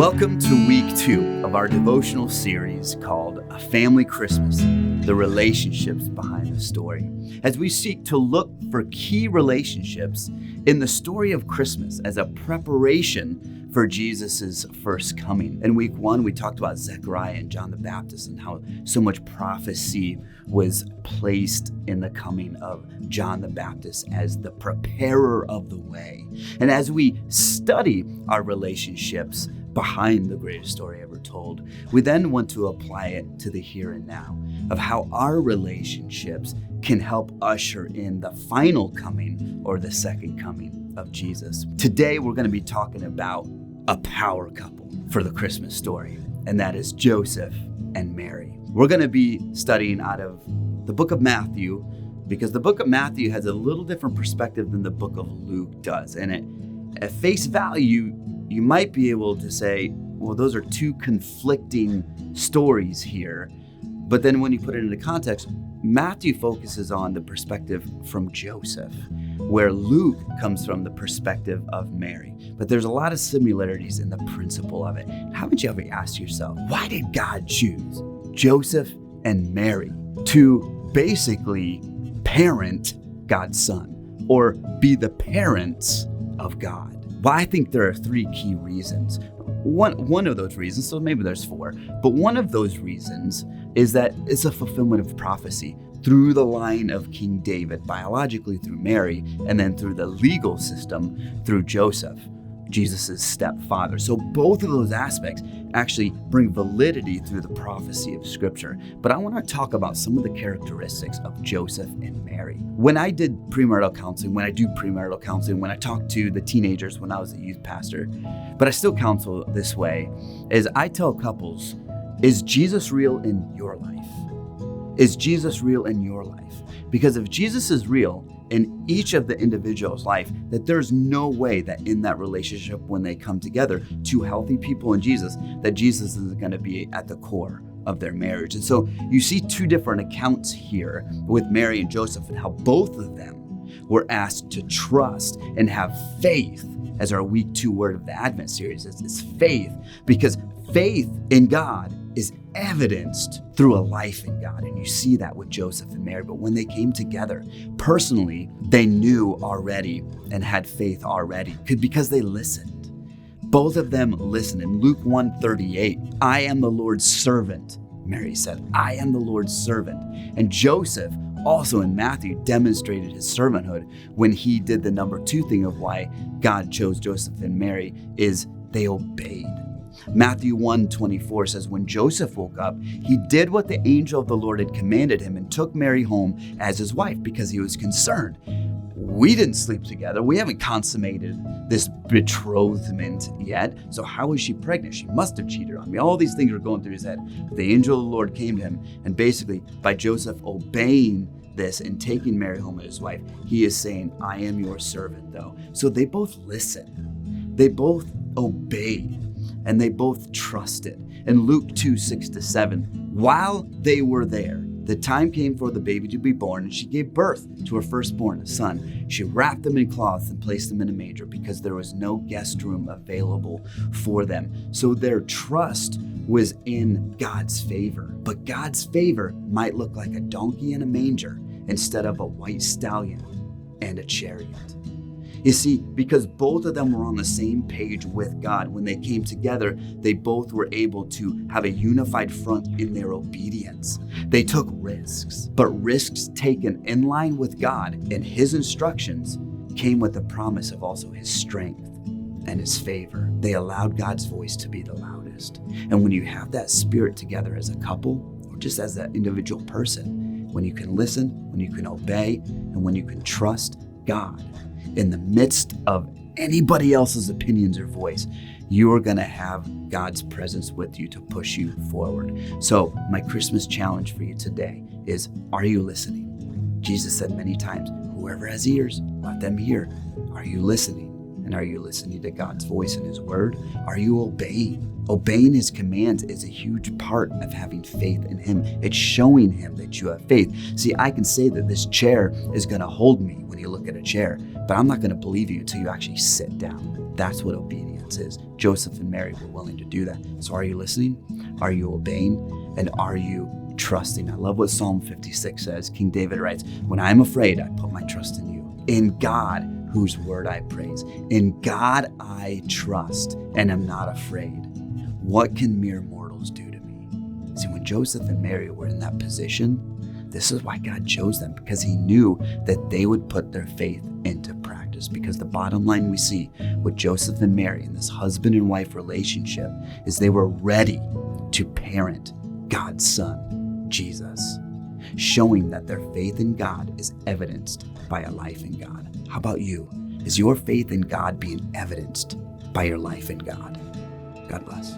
Welcome to week 2 of our devotional series called A Family Christmas, the relationships behind the story. As we seek to look for key relationships in the story of Christmas as a preparation for Jesus' first coming. In week 1, we talked about Zechariah and John the Baptist and how so much prophecy was placed in the coming of John the Baptist as the preparer of the way. And as we study our relationships behind the greatest story ever told, we then want to apply it to the here and now of how our relationships can help usher in the final coming or the second coming of Jesus. Today, we're going to be talking about a power couple for the Christmas story, and that is Joseph and Mary. We're going to be studying out of the book of Matthew because the book of Matthew has a little different perspective than the book of Luke does. And at face value, you might be able to say, well, those are two conflicting stories here. But then when you put it into context, Matthew focuses on the perspective from Joseph, where Luke comes from the perspective of Mary. But there's a lot of similarities in the principle of it. Haven't you ever asked yourself, why did God choose Joseph and Mary to basically parent God's son or be the parents of God? Well, I think there are 3 key reasons. One of those reasons, so maybe there's 4, but one of those reasons is that it's a fulfillment of prophecy through the line of King David, biologically through Mary, and then through the legal system through Joseph, Jesus' stepfather. So both of those aspects actually bring validity through the prophecy of Scripture. But I want to talk about some of the characteristics of Joseph and Mary. When I did premarital counseling, when I do premarital counseling, when I talk to the teenagers when I was a youth pastor, but I still counsel this way, is I tell couples, is Jesus real in your life? Is Jesus real in your life? Because if Jesus is real in each of the individual's life, that there's no way that in that relationship when they come together, 2 healthy people in Jesus, that Jesus is going to be at the core of their marriage. And so you see 2 different accounts here with Mary and Joseph and how both of them were asked to trust and have faith, as our week 2 word of the Advent series is faith, because faith in God is evidenced through a life in God. And you see that with Joseph and Mary. But when they came together, personally, they knew already and had faith already because they listened. Both of them listened. In Luke 1:38, I am the Lord's servant, Mary said. I am the Lord's servant. And Joseph, also in Matthew, demonstrated his servanthood when he did the number 2 thing of why God chose Joseph and Mary is they obeyed. Matthew 1:24 says, when Joseph woke up, he did what the angel of the Lord had commanded him and took Mary home as his wife because he was concerned. We didn't sleep together. We haven't consummated this betrothment yet. So how is she pregnant? She must have cheated on me. All these things are going through his head. But the angel of the Lord came to him, and basically by Joseph obeying this and taking Mary home as his wife, he is saying, I am your servant though. So they both listened. They both obeyed. And they both trusted. In Luke 2:6-7, while they were there, the time came for the baby to be born, and she gave birth to her firstborn, a son. She wrapped them in cloths and placed them in a manger because there was no guest room available for them. So their trust was in God's favor. But God's favor might look like a donkey in a manger instead of a white stallion and a chariot. You see, because both of them were on the same page with God, when they came together, they both were able to have a unified front in their obedience. They took risks, but risks taken in line with God and His instructions came with the promise of also His strength and His favor. They allowed God's voice to be the loudest. And when you have that spirit together as a couple, or just as an individual person, when you can listen, when you can obey, and when you can trust God, in the midst of anybody else's opinions or voice, you are going to have God's presence with you to push you forward. So my Christmas challenge for you today is, are you listening? Jesus said many times, whoever has ears, let them hear. Are you listening? And are you listening to God's voice and His word? Are you obeying? Obeying His commands is a huge part of having faith in Him. It's showing Him that you have faith. See, I can say that this chair is going to hold me when you look at a chair, but I'm not going to believe you until you actually sit down. That's what obedience response is. Joseph and Mary were willing to do that. So are you listening? Are you obeying? And are you trusting? I love what Psalm 56 says. King David writes, when I'm afraid, I put my trust in you. In God, whose word I praise. In God I trust and am not afraid. What can mere mortals do to me? See, when Joseph and Mary were in that position, this is why God chose them, because he knew that they would put their faith into practice. Because the bottom line we see with Joseph and Mary in this husband and wife relationship is they were ready to parent God's son, Jesus, showing that their faith in God is evidenced by a life in God. How about you? Is your faith in God being evidenced by your life in God? God bless.